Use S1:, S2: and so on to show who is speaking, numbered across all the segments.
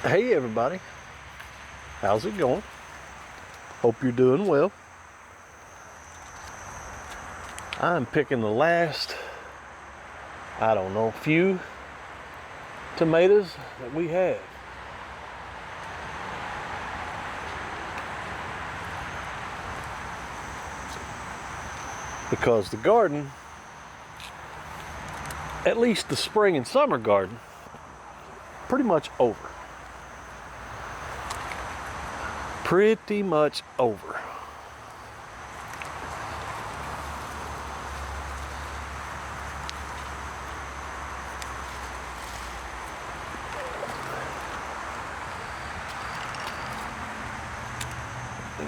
S1: Hey everybody, how's it going? Hope you're doing well. I'm picking the last, few tomatoes that we have. Because the garden, at least the spring and summer garden, pretty much over. Pretty much over.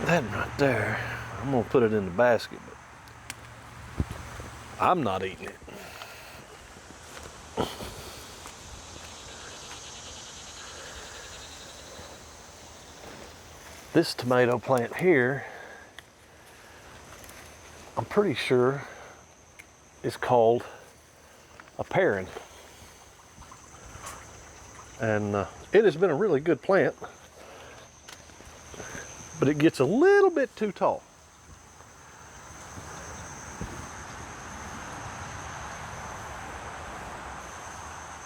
S1: That right there, I'm gonna put it in the basket, but I'm not eating it. This tomato plant here, I'm pretty sure is called a Perrin. And it has been a really good plant, but it gets a little bit too tall.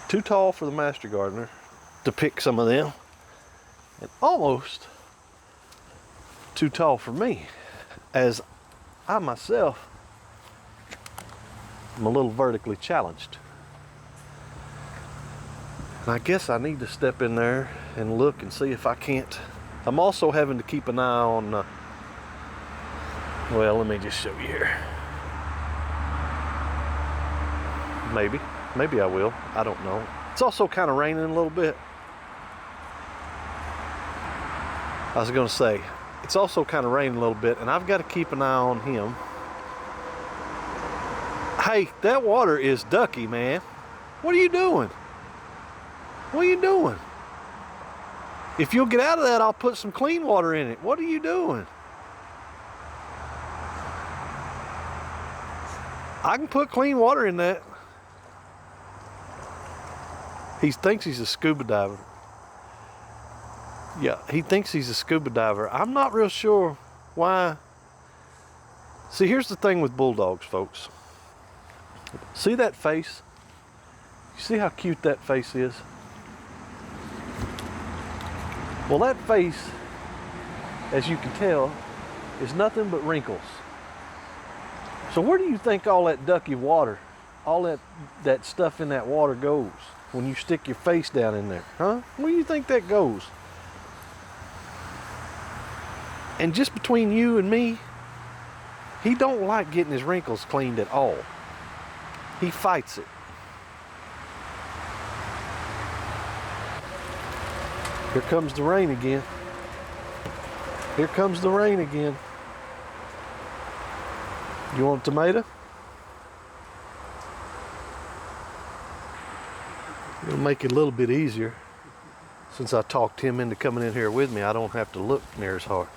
S1: Too tall for the master gardener to pick some of them, and almost too tall for me, as I myself am a little vertically challenged. And I guess I need to step in there and look and see if I can't. I'm also having to keep an eye on, well, let me just show you here. Maybe I will, I don't know. It's also kind of raining a little bit. I was gonna say, it's also kind of raining a little bit, and I've got to keep an eye on him. Hey, that water is ducky, man. What are you doing? What are you doing? If you'll get out of that, I'll put some clean water in it. What are you doing? I can put clean water in that. He thinks he's a scuba diver. Yeah, he thinks he's a scuba diver. I'm not real sure why. See, here's the thing with bulldogs, folks. See that face? You see how cute that face is? Well, that face, as you can tell, is nothing but wrinkles. So where do you think all that ducky water, all that stuff in that water goes when you stick your face down in there? Huh? Where do you think that goes? And just between you and me, he don't like getting his wrinkles cleaned at all. He fights it. Here comes the rain again. Here comes the rain again. You want a tomato? It'll make it a little bit easier. Since I talked him into coming in here with me, I don't have to look near as hard.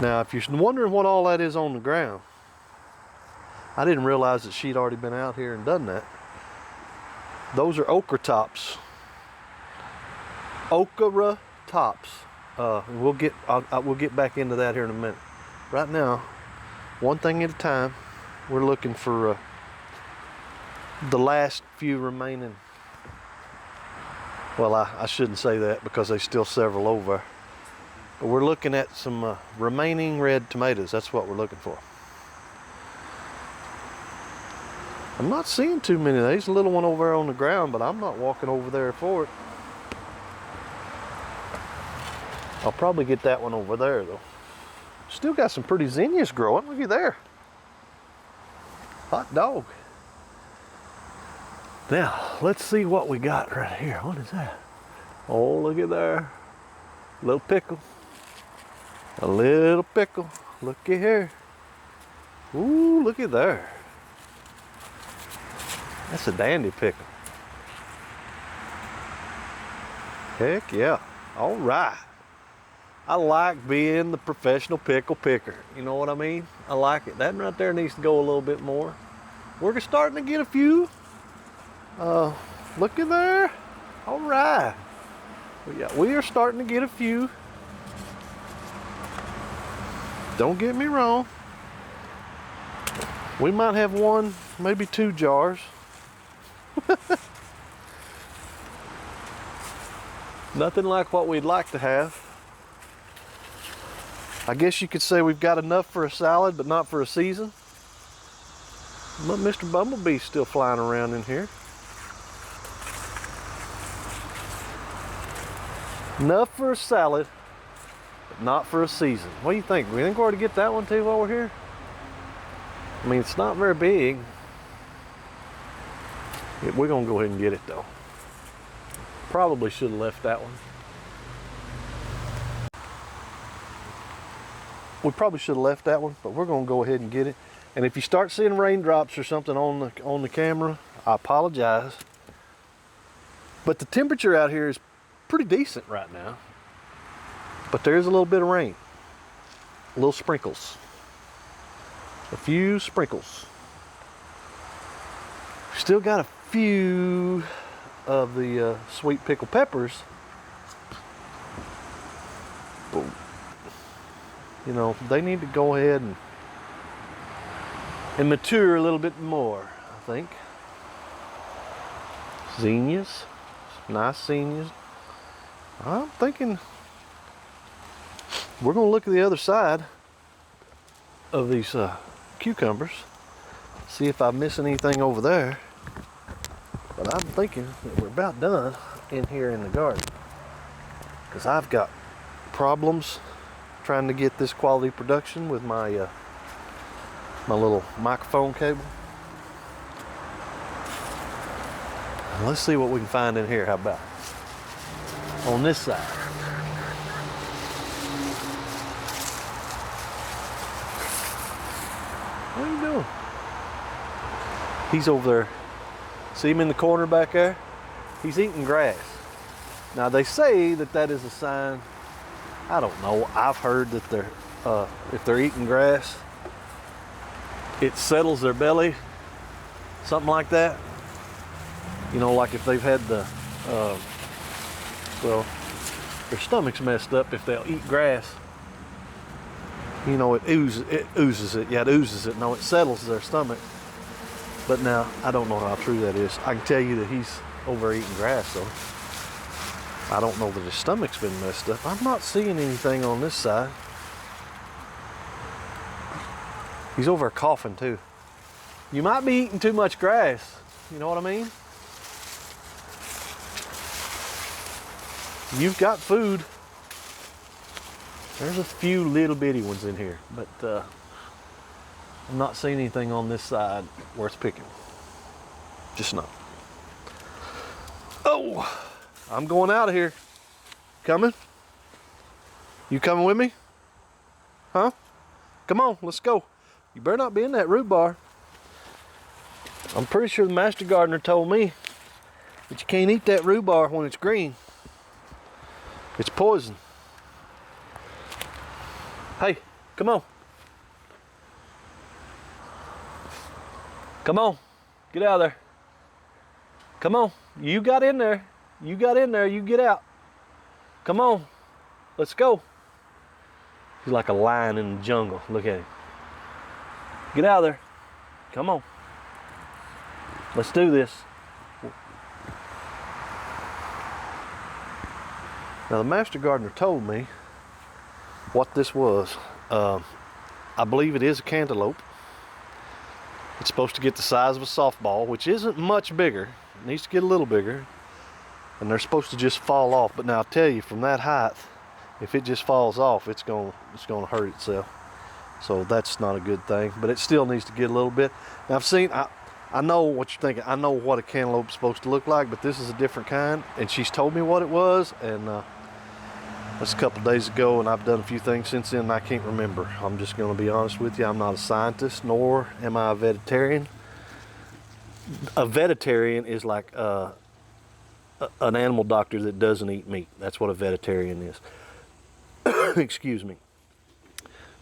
S1: Now, if you're wondering what all that is on the ground, I didn't realize that she'd already been out here and done that. Those are okra tops. Okra tops. We'll get back into that here in a minute. Right now, one thing at a time, we're looking for the last few remaining. Well, I shouldn't say that because there's still several over. But we're looking at some remaining red tomatoes. That's what we're looking for. I'm not seeing too many. There's a little one over there on the ground, but I'm not walking over there for it. I'll probably get that one over there though. Still got some pretty zinnias growing. Look at there. Hot dog. Now, let's see what we got right here. What is that? Oh, look at there. Little pickle. A little pickle. Looky here. Ooh, look at there. That's a dandy pickle. Heck yeah. All right. I like being the professional pickle picker. You know what I mean? I like it. That right there needs to go a little bit more. We're starting to get a few. Look at there. All right. But yeah, we are starting to get a few. Don't get me wrong. We might have one, maybe 2 jars. Nothing like what we'd like to have. I guess you could say we've got enough for a salad, but not for a season. But Mr. Bumblebee's still flying around in here. Enough for a salad, but not for a season. What do you think? We think we ought to get that one too while we're here? I mean, it's not very big. Yeah, we're gonna go ahead and get it though. Probably should have left that one. We probably should have left that one, but we're gonna go ahead and get it. And if you start seeing raindrops or something on the camera, I apologize. But the temperature out here is pretty decent right now. But there is a little bit of rain. Little sprinkles. A few sprinkles. Still got a few of the sweet pickled peppers. But, you know, they need to go ahead and mature a little bit more, I think. Zinnias, nice zinnias. I'm thinking we're gonna look at the other side of these cucumbers, see if I'm missing anything over there. But I'm thinking that we're about done in here in the garden, because I've got problems trying to get this quality production with my my little microphone cable. Let's see what we can find in here. How about on this side? What are you doing? He's over there. See him in the corner back there? He's eating grass. Now they say that that is a sign. I don't know. I've heard that they're if they're eating grass, it settles their belly, something like that. You know, like if they've had the well, their stomach's messed up, if they'll eat grass, you know, it oozes it. Yeah, it oozes it. No, it settles their stomach. But now, I don't know how true that is. I can tell you that he's over eating grass, though. I don't know that his stomach's been messed up. I'm not seeing anything on this side. He's over coughing, too. You might be eating too much grass. You know what I mean? You've got food. There's a few little bitty ones in here, but I'm not seeing anything on this side worth picking. Just not. Oh, I'm going out of here. Coming? You coming with me? Huh? Come on, let's go. You better not be in that rhubarb. I'm pretty sure the master gardener told me that you can't eat that rhubarb when it's green. It's poison. Hey, come on. Come on, get out of there. Come on, you got in there. You got in there, you get out. Come on, let's go. He's like a lion in the jungle, look at him. Get out of there, come on. Let's do this. Now the master gardener told me what this was. I believe it is a cantaloupe. It's supposed to get the size of a softball, which isn't much bigger. It needs to get a little bigger. And they're supposed to just fall off. But now I'll tell you, from that height, if it just falls off, it's gonna hurt itself. So that's not a good thing. But it still needs to get a little bit. Now I know what you're thinking. I know what a cantaloupe is supposed to look like, but this is a different kind. And she's told me what it was, and that's a couple days ago, and I've done a few things since then, and I can't remember. I'm just going to be honest with you. I'm not a scientist, nor am I a vegetarian. A vegetarian is like an animal doctor that doesn't eat meat. That's what a vegetarian is. Excuse me.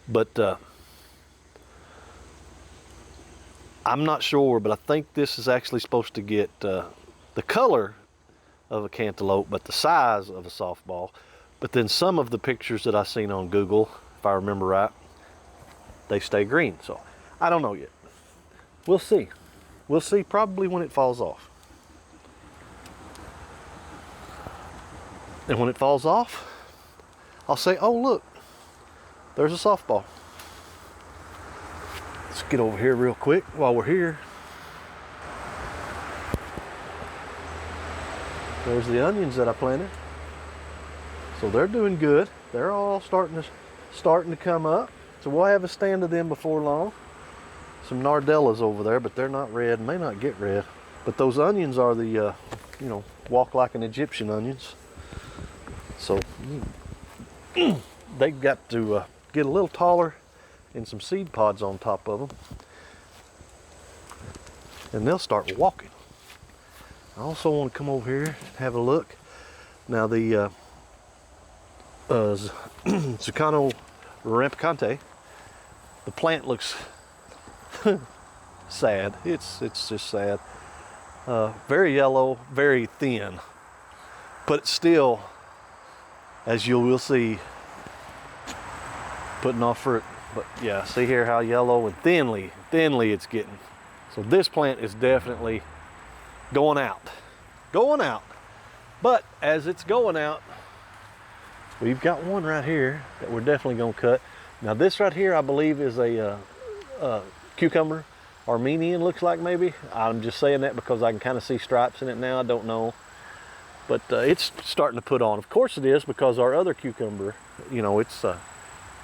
S1: But I'm not sure, but I think this is actually supposed to get the color of a cantaloupe, but the size of a softball. But then some of the pictures that I've seen on Google, if I remember right, they stay green. So I don't know yet. We'll see. We'll see probably when it falls off. And when it falls off, I'll say, oh look, there's a softball. Let's get over here real quick while we're here. There's the onions that I planted. So they're doing good. They're all starting to come up. So we'll have a stand of them before long. Some nardellas over there, but they're not red, may not get red. But those onions are the, you know, walk like an Egyptian onions. So they've got to get a little taller and some seed pods on top of them. And they'll start walking. I also want to come over here and have a look. Now the Zucchino rampicante, the plant looks sad. It's just sad. Very yellow, very thin, but it's still, as you will see, putting off fruit. But yeah, see here how yellow and thinly it's getting. So this plant is definitely going out. But as it's going out, we've got one right here that we're definitely gonna cut. Now this right here, I believe, is a cucumber. Armenian, looks like, maybe. I'm just saying that because I can kind of see stripes in it now. I don't know. But it's starting to put on. Of course it is, because our other cucumber, you know, it's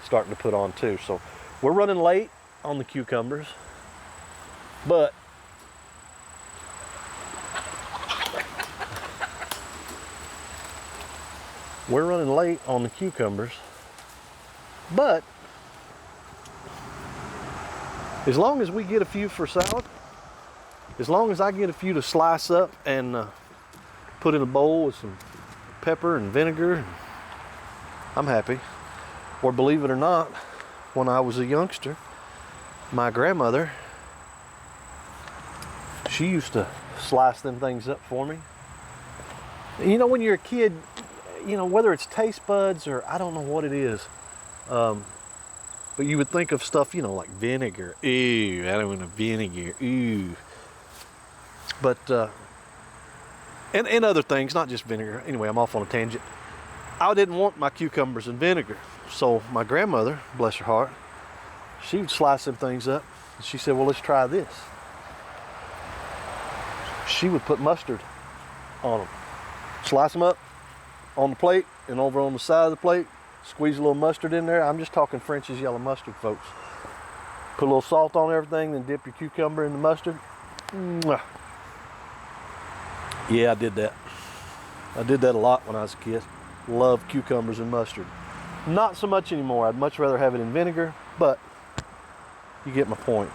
S1: starting to put on too. So we're running late on the cucumbers. But we're running late on the cucumbers. But as long as we get a few for salad, as long as I get a few to slice up and put in a bowl with some pepper and vinegar, I'm happy. Or believe it or not, when I was a youngster, my grandmother, she used to slice them things up for me. You know, when you're a kid, you know, whether it's taste buds or I don't know what it is, but you would think of stuff, you know, like vinegar. Ooh, I don't want a vinegar. Ooh. But, and other things, not just vinegar. Anyway, I'm off on a tangent. I didn't want my cucumbers in vinegar. So my grandmother, bless her heart, she would slice them things up. And she said, well, let's try this. She would put mustard on them. Slice them up on the plate and over on the side of the plate. Squeeze a little mustard in there. I'm just talking French's yellow mustard, folks. Put a little salt on everything, then dip your cucumber in the mustard. Mwah. Yeah, I did that. I did that a lot when I was a kid. Loved cucumbers and mustard. Not so much anymore. I'd much rather have it in vinegar, but you get my point.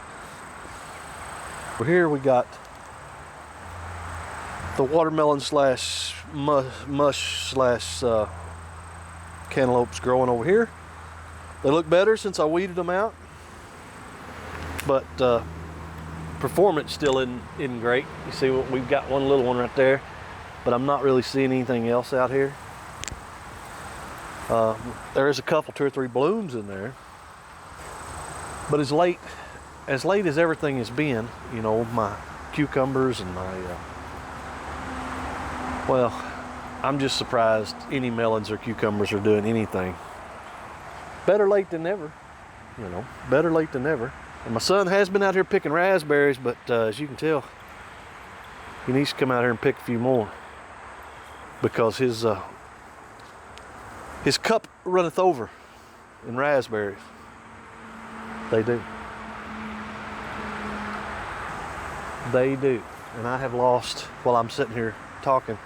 S1: Over here we got the watermelon slash mush slash cantaloupes growing over here. They look better since I weeded them out, but performance still isn't great. You see, we've got one little one right there, but I'm not really seeing anything else out here. There is a couple, 2 or 3 blooms in there, but as late as everything has been, you know, my cucumbers and my well, I'm just surprised any melons or cucumbers are doing anything. Better late than never, you know, better late than never. And my son has been out here picking raspberries, but as you can tell, he needs to come out here and pick a few more, because his cup runneth over in raspberries. They do. They do. And I have lost, while I'm sitting here talking,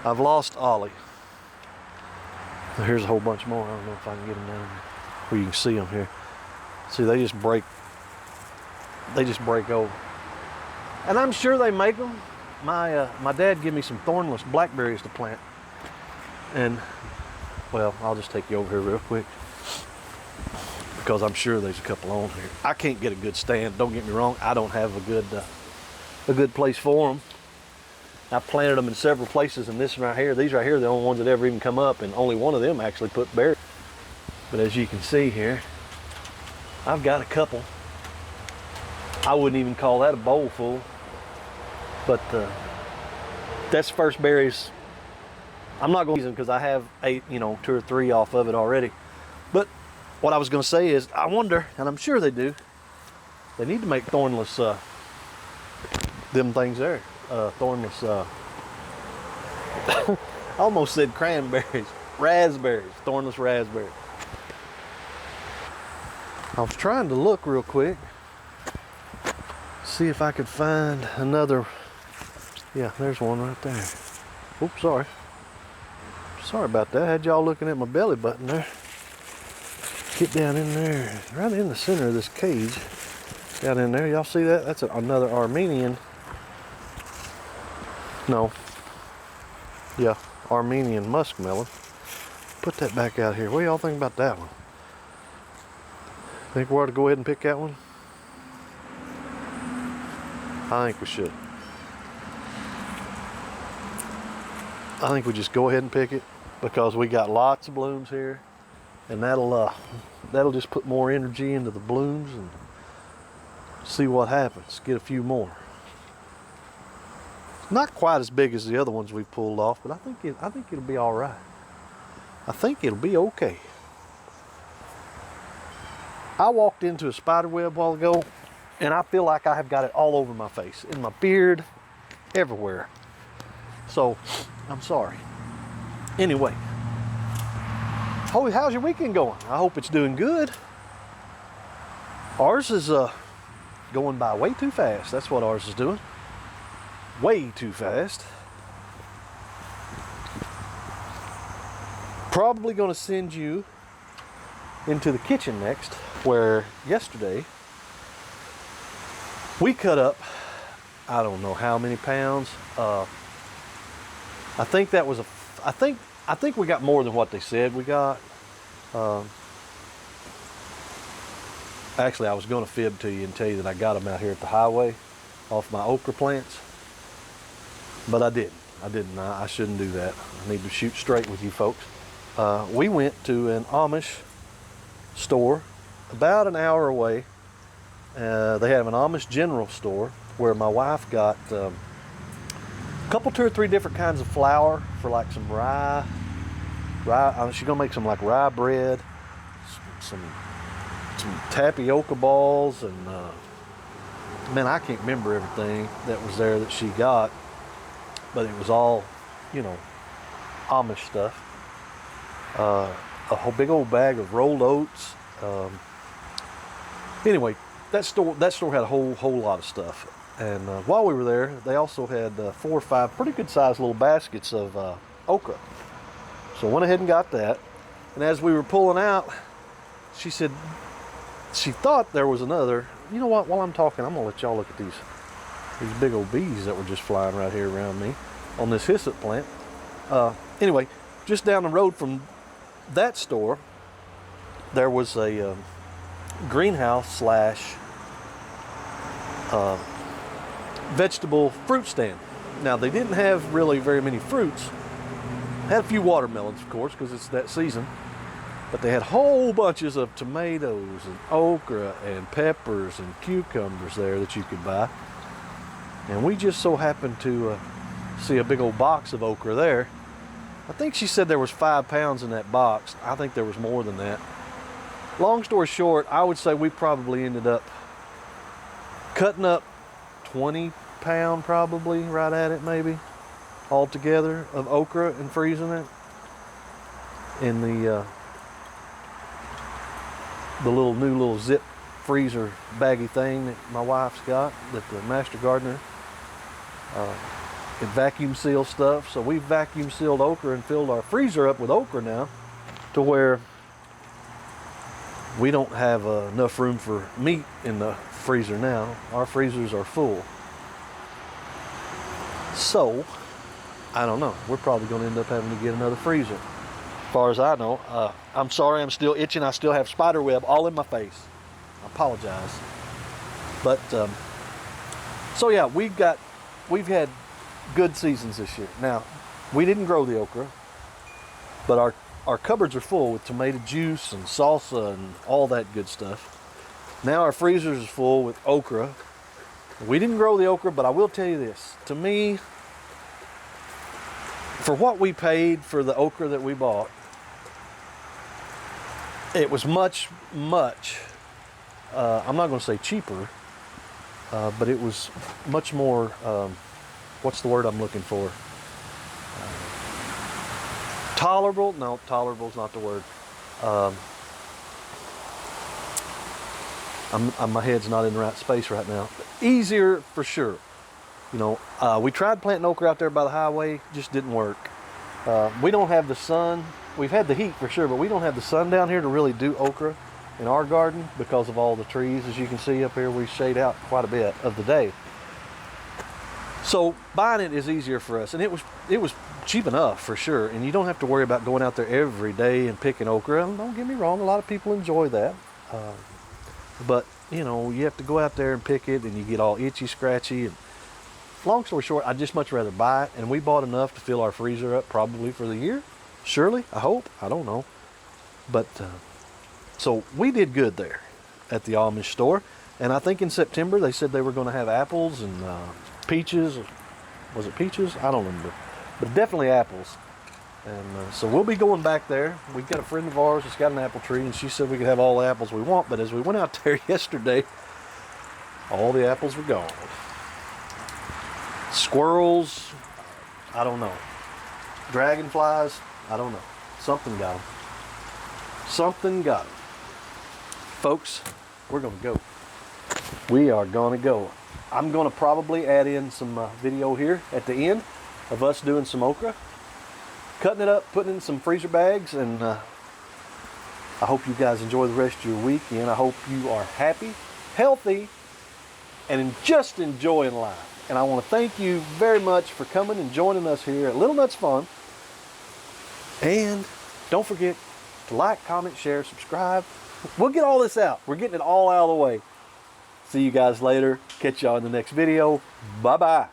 S1: I've lost Ollie. Here's a whole bunch more. I don't know if I can get them down where you can see them here. See, they just break over. And I'm sure they make them. My dad gave me some thornless blackberries to plant. And, well, I'll just take you over here real quick, because I'm sure there's a couple on here. I can't get a good stand. Don't get me wrong. I don't have a good place for them. I planted them in several places, and these right here, are the only ones that ever even come up, and only one of them actually put berries. But as you can see here, I've got a couple. I wouldn't even call that a bowl full, but that's first berries. I'm not going to use them because I have ate, 2 or 3 off of it already. But what I was going to say is, I wonder, and I'm sure they do, they need to make thornless, them things there, thornless, I almost said cranberries, raspberries, thornless raspberries. I was trying to look real quick, see if I could find another. Yeah, there's one right there. Oops, sorry. Sorry about that. I had y'all looking at my belly button there. Get down in there, right in the center of this cage. Down in there, y'all see that? That's another Armenian. No. Yeah, Armenian muskmelon. Put that back out here. What do y'all think about that one? Think we ought to go ahead and pick that one? I think we should. I think we just go ahead and pick it because we got lots of blooms here, and that'll just put more energy into the blooms and see what happens. Get a few more. Not quite as big as the other ones we pulled off, but I think it'll be all right. I think it'll be okay. I walked into a spider web a while ago, and I feel like I have got it all over my face, in my beard, everywhere. So, I'm sorry. Anyway, how's your weekend going? I hope it's doing good. Ours is going by way too fast. That's what ours is doing. Way too fast. Probably going to send you into the kitchen next, where yesterday we cut up, I don't know how many pounds. I think that was I think we got more than what they said we got. Actually, I was going to fib to you and tell you that I got them out here at the highway off my okra plants, but I didn't. I shouldn't do that. I need to shoot straight with you folks. We went to an Amish store about an hour away. They have an Amish general store where my wife got a couple, 2 or 3 different kinds of flour for like some rye. She's gonna make some like rye bread, some tapioca balls, and man, I can't remember everything that was there that she got, but it was all, Amish stuff. A whole big old bag of rolled oats. Anyway, that store had a whole lot of stuff. And while we were there, they also had 4 or 5 pretty good sized little baskets of okra. So I went ahead and got that. And as we were pulling out, she said she thought there was another. You know what? While I'm talking, I'm gonna let y'all look at these big old bees that were just flying right here around me on this hyssop plant. Anyway, just down the road from that store, there was a greenhouse slash vegetable fruit stand. Now, they didn't have really very many fruits. Had a few watermelons, of course, because it's that season. But they had whole bunches of tomatoes and okra and peppers and cucumbers there that you could buy. And we just so happened to see a big old box of okra there. I think she said there was 5 pounds in that box. I think there was more than that. Long story short, I would say we probably ended up cutting up 20 pound, probably right at it, maybe altogether, of okra and freezing it in the new little zip freezer baggy thing that my wife's got, that the master gardener it vacuum seals stuff. So we vacuum sealed okra and filled our freezer up with okra now, to where we don't have enough room for meat in the freezer now. Our freezers are full. So, I don't know. We're probably going to end up having to get another freezer. As far as I know. I'm sorry, I'm still itching. I still have spider web all in my face. I apologize. But, so yeah, we've had good seasons this year. Now, we didn't grow the okra, but our cupboards are full with tomato juice and salsa and all that good stuff. Now our freezers is full with okra. We didn't grow the okra, but I will tell you this. To me, for what we paid for the okra that we bought, it was much, I'm not going to say cheaper, but it was much more, what's the word I'm looking for? Tolerable? No, tolerable is not the word. My head's not in the right space right now. Easier for sure. You know, we tried planting okra out there by the highway, just didn't work. We don't have the sun. We've had the heat for sure, but we don't have the sun down here to really do okra in our garden because of all the trees. As you can see up here, we shade out quite a bit of the day. So buying it is easier for us, and it was cheap enough for sure. And you don't have to worry about going out there every day and picking okra. And don't get me wrong, a lot of people enjoy that. But you know, you have to go out there and pick it, and you get all itchy, scratchy. And long story short, I'd just much rather buy it. And we bought enough to fill our freezer up probably for the year. Surely, I hope. I don't know. But so we did good there at the Amish store. And I think in September they said they were going to have apples and peaches. Was it peaches? I don't remember. But definitely apples. And so we'll be going back there. We've got a friend of ours that's got an apple tree, and she said we could have all the apples we want. But as we went out there yesterday, all the apples were gone. Squirrels, I don't know. Dragonflies, I don't know. Something got them. Something got them. Folks, we're going to go. We are going to go. I'm going to probably add in some video here at the end of us doing some okra. Cutting it up, putting it in some freezer bags, and I hope you guys enjoy the rest of your weekend. I hope you are happy, healthy, and just enjoying life. And I want to thank you very much for coming and joining us here at Little Nuts Fun. And don't forget to like, comment, share, subscribe. We'll get all this out. We're getting it all out of the way. See you guys later. Catch y'all in the next video. Bye-bye.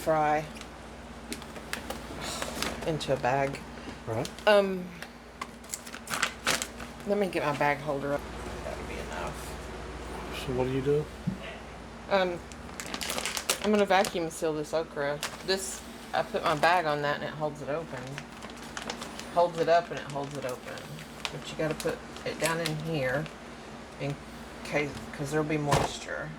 S2: fry into a bag.
S1: Right.
S2: Let me get my bag holder up. That'll be enough.
S1: So what do you do?
S2: I'm gonna vacuum seal this okra. I put my bag on that and it holds it open. Holds it up and it holds it open. But you gotta put it down in here in case, because there'll be moisture.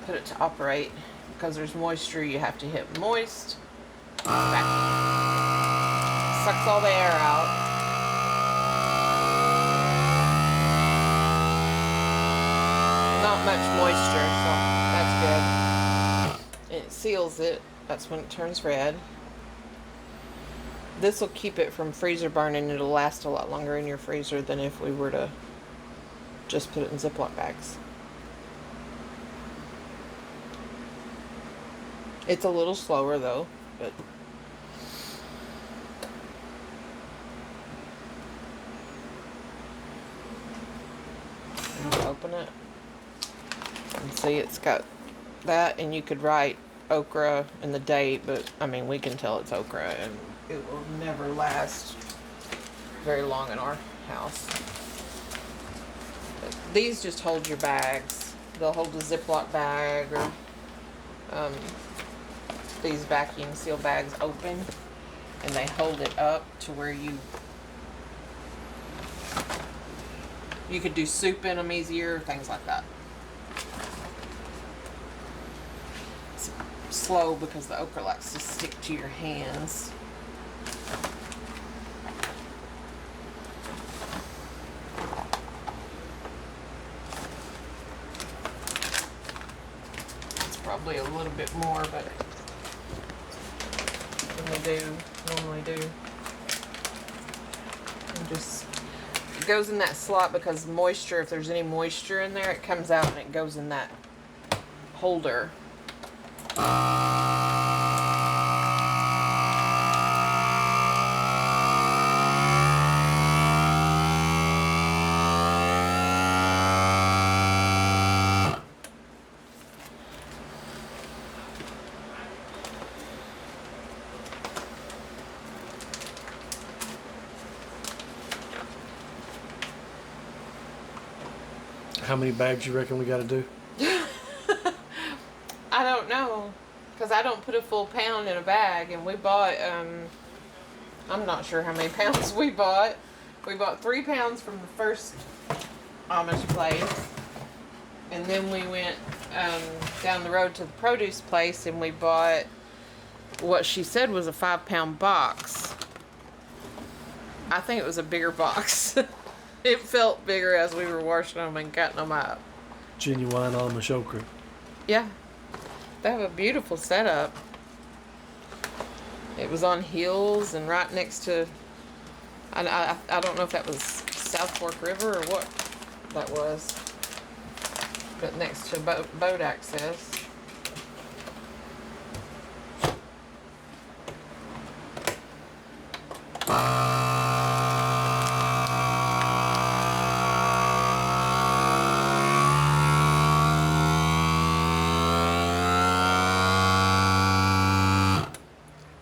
S2: Put it to operate. Because there's moisture, you have to hit moist. Vacuum. Sucks all the air out. Not much moisture, so that's good. It seals it. That's when it turns red. This will keep it from freezer burning. It'll last a lot longer in your freezer than if we were to just put it in Ziploc bags. It's a little slower though, but open it and see it's got that, and you could write okra and the date, but I mean we can tell it's okra and it will never last very long in our house. But these just hold your bags. They'll hold a Ziploc bag or these vacuum seal bags open, and they hold it up to where you could do soup in them easier, things like that. It's slow because the okra likes to stick to your hands. It's probably a little bit more, but normally do. And just, it goes in that slot because moisture, if there's any moisture in there, it comes out and it goes in that holder.
S1: How many bags you reckon we got to do?
S2: I don't know, because I don't put a full pound in a bag, and we bought, I'm not sure how many pounds we bought. We bought 3 pounds from the first Amish place, and then we went down the road to the produce place, and we bought what she said was a 5-pound box. I think it was a bigger box. It felt bigger as we were washing them and cutting them up.
S1: Genuine Amish okra.
S2: Yeah. They have a beautiful setup. It was on hills and right next to, I don't know if that was South Fork River or what that was, but next to boat access.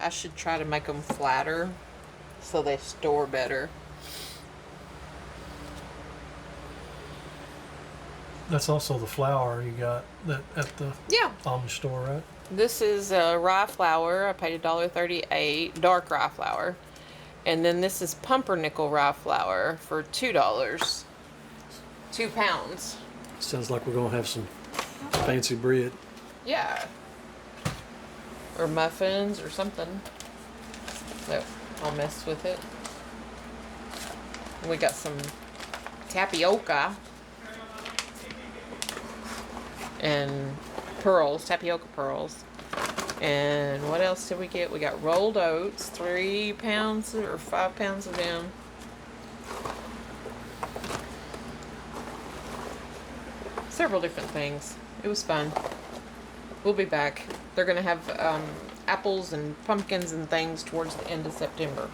S2: I should try to make them flatter so they store better.
S1: That's also the flour you got that at the Amish store, right?
S2: This is rye flour. I paid $1.38, dark rye flour. And then this is pumpernickel rye flour for $2. 2 pounds.
S1: Sounds like we're gonna have some fancy bread.
S2: Yeah. Or muffins or something. So I'll mess with it. We got some tapioca and pearls, tapioca pearls. And what else did we get? We got rolled oats, 3 pounds or 5 pounds of them. Several different things. It was fun. We'll be back. They're going to have apples and pumpkins and things towards the end of September.